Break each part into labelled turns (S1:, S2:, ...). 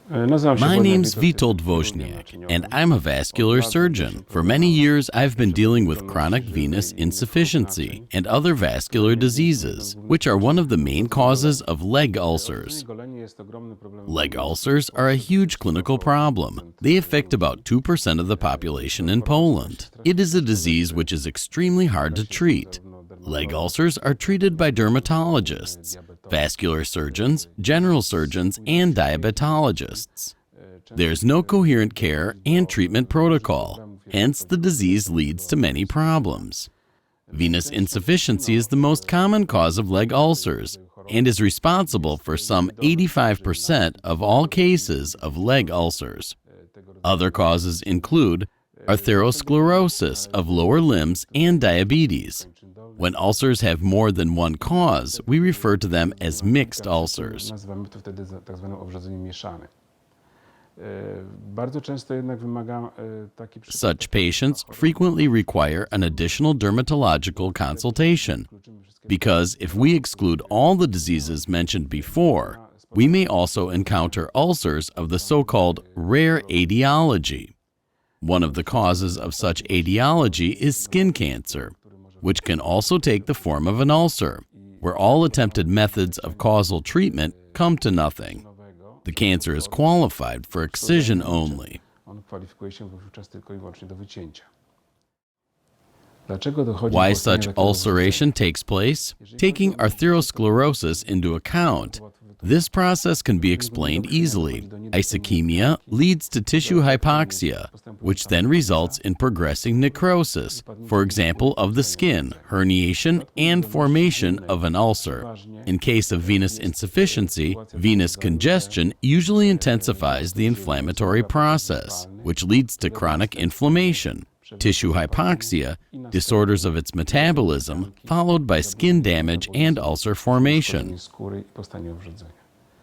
S1: My name's Witold Woźniak, and I'm a vascular surgeon. For many years, I've been dealing with chronic venous insufficiency and other vascular diseases, which are one of the main causes of leg ulcers. Leg ulcers are a huge clinical problem. They affect about 2% of the population in Poland. It is a disease which is extremely hard to treat. Leg ulcers are treated by dermatologists, vascular surgeons, general surgeons, and diabetologists. There's no coherent care and treatment protocol, hence the disease leads to many problems. Venous insufficiency is the most common cause of leg ulcers and is responsible for some 85% of all cases of leg ulcers. Other causes include atherosclerosis of lower limbs and diabetes. When ulcers have more than one cause, we refer to them as mixed ulcers. Such patients frequently require an additional dermatological consultation, because if we exclude all the diseases mentioned before, we may also encounter ulcers of the so-called rare etiology. One of the causes of such etiology is skin cancer, which can also take the form of an ulcer, where all attempted methods of causal treatment come to nothing. The cancer is qualified for excision only. Why such ulceration takes place? Taking atherosclerosis into account, this process can be explained easily. Ischemia leads to tissue hypoxia, which then results in progressing necrosis, for example, of the skin, herniation, and formation of an ulcer. In case of venous insufficiency, venous congestion usually intensifies the inflammatory process, which leads to chronic inflammation, tissue hypoxia, disorders of its metabolism, followed by skin damage and ulcer formation.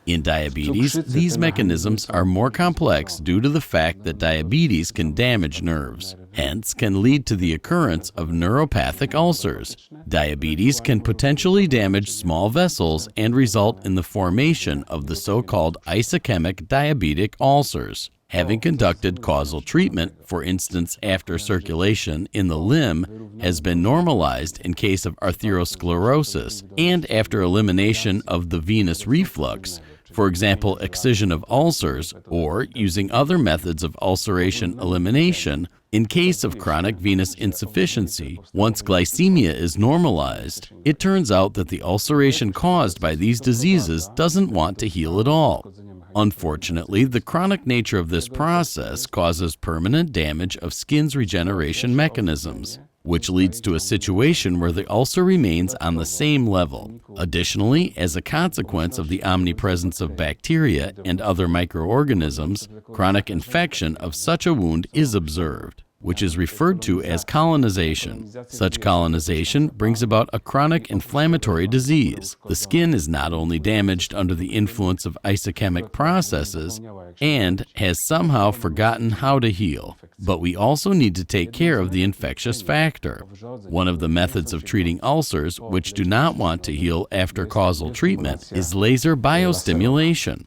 S1: In diabetes, these mechanisms are more complex due to the fact that diabetes can damage nerves, hence can lead to the occurrence of neuropathic ulcers. Diabetes can potentially damage small vessels and result in the formation of the so-called ischemic diabetic ulcers. Having conducted causal treatment, for instance after circulation in the limb has been normalized in case of atherosclerosis, and after elimination of the venous reflux, for example excision of ulcers, or using other methods of ulceration elimination, in case of chronic venous insufficiency, once glycemia is normalized, it turns out that the ulceration caused by these diseases doesn't want to heal at all. Unfortunately, the chronic nature of this process causes permanent damage of skin's regeneration mechanisms, which leads to a situation where the ulcer remains on the same level. Additionally, as a consequence of the omnipresence of bacteria and other microorganisms, chronic infection of such a wound is observed, which is referred to as colonization. Such colonization brings about a chronic inflammatory disease. The skin is not only damaged under the influence of ischemic processes and has somehow forgotten how to heal, but we also need to take care of the infectious factor. One of the methods of treating ulcers which do not want to heal after causal treatment is laser biostimulation.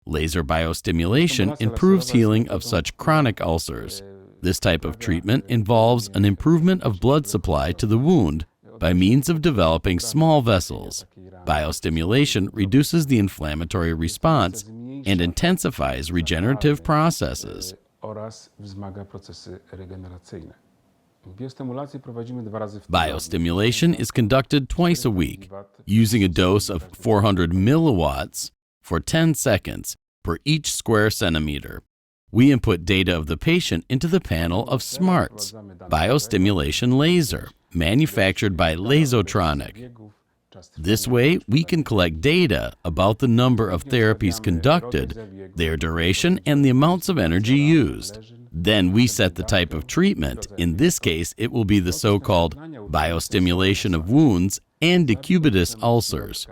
S1: Laser biostimulation improves healing of such chronic ulcers. This type of treatment involves an improvement of blood supply to the wound by means of developing small vessels. Biostimulation reduces the inflammatory response and intensifies regenerative processes. Biostimulation is conducted twice a week, using a dose of 400 milliwatts for 10 seconds per each square centimeter. We input data of the patient into the panel of SMARTS, biostimulation laser, manufactured by Lasotronic. This way, we can collect data about the number of therapies conducted, their duration, and the amounts of energy used. Then we set the type of treatment. In this case, it will be the so-called biostimulation of wounds and decubitus ulcers,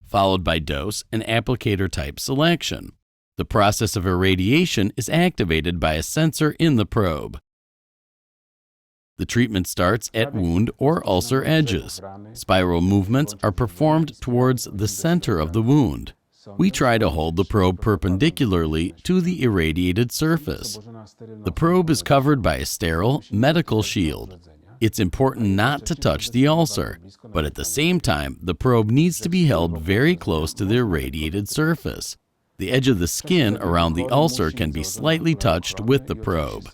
S1: followed by dose and applicator type selection. The process of irradiation is activated by a sensor in the probe. The treatment starts at wound or ulcer edges. Spiral movements are performed towards the center of the wound. We try to hold the probe perpendicularly to the irradiated surface. The probe is covered by a sterile medical shield. It's important not to touch the ulcer, but at the same time, the probe needs to be held very close to the irradiated surface. The edge of the skin around the ulcer can be slightly touched with the probe.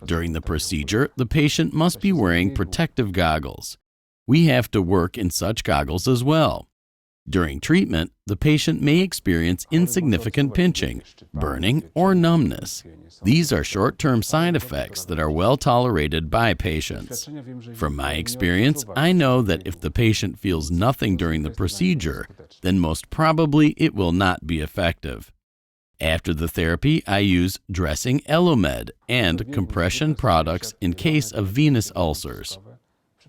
S1: During the procedure, the patient must be wearing protective goggles. We have to work in such goggles as well. During treatment, the patient may experience insignificant pinching, burning, or numbness. These are short-term side effects that are well tolerated by patients. From my experience, I know that if the patient feels nothing during the procedure, then most probably it will not be effective. After the therapy, I use dressing Elomed and compression products in case of venous ulcers.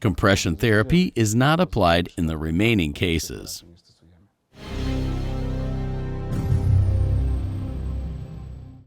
S1: Compression therapy is not applied in the remaining cases.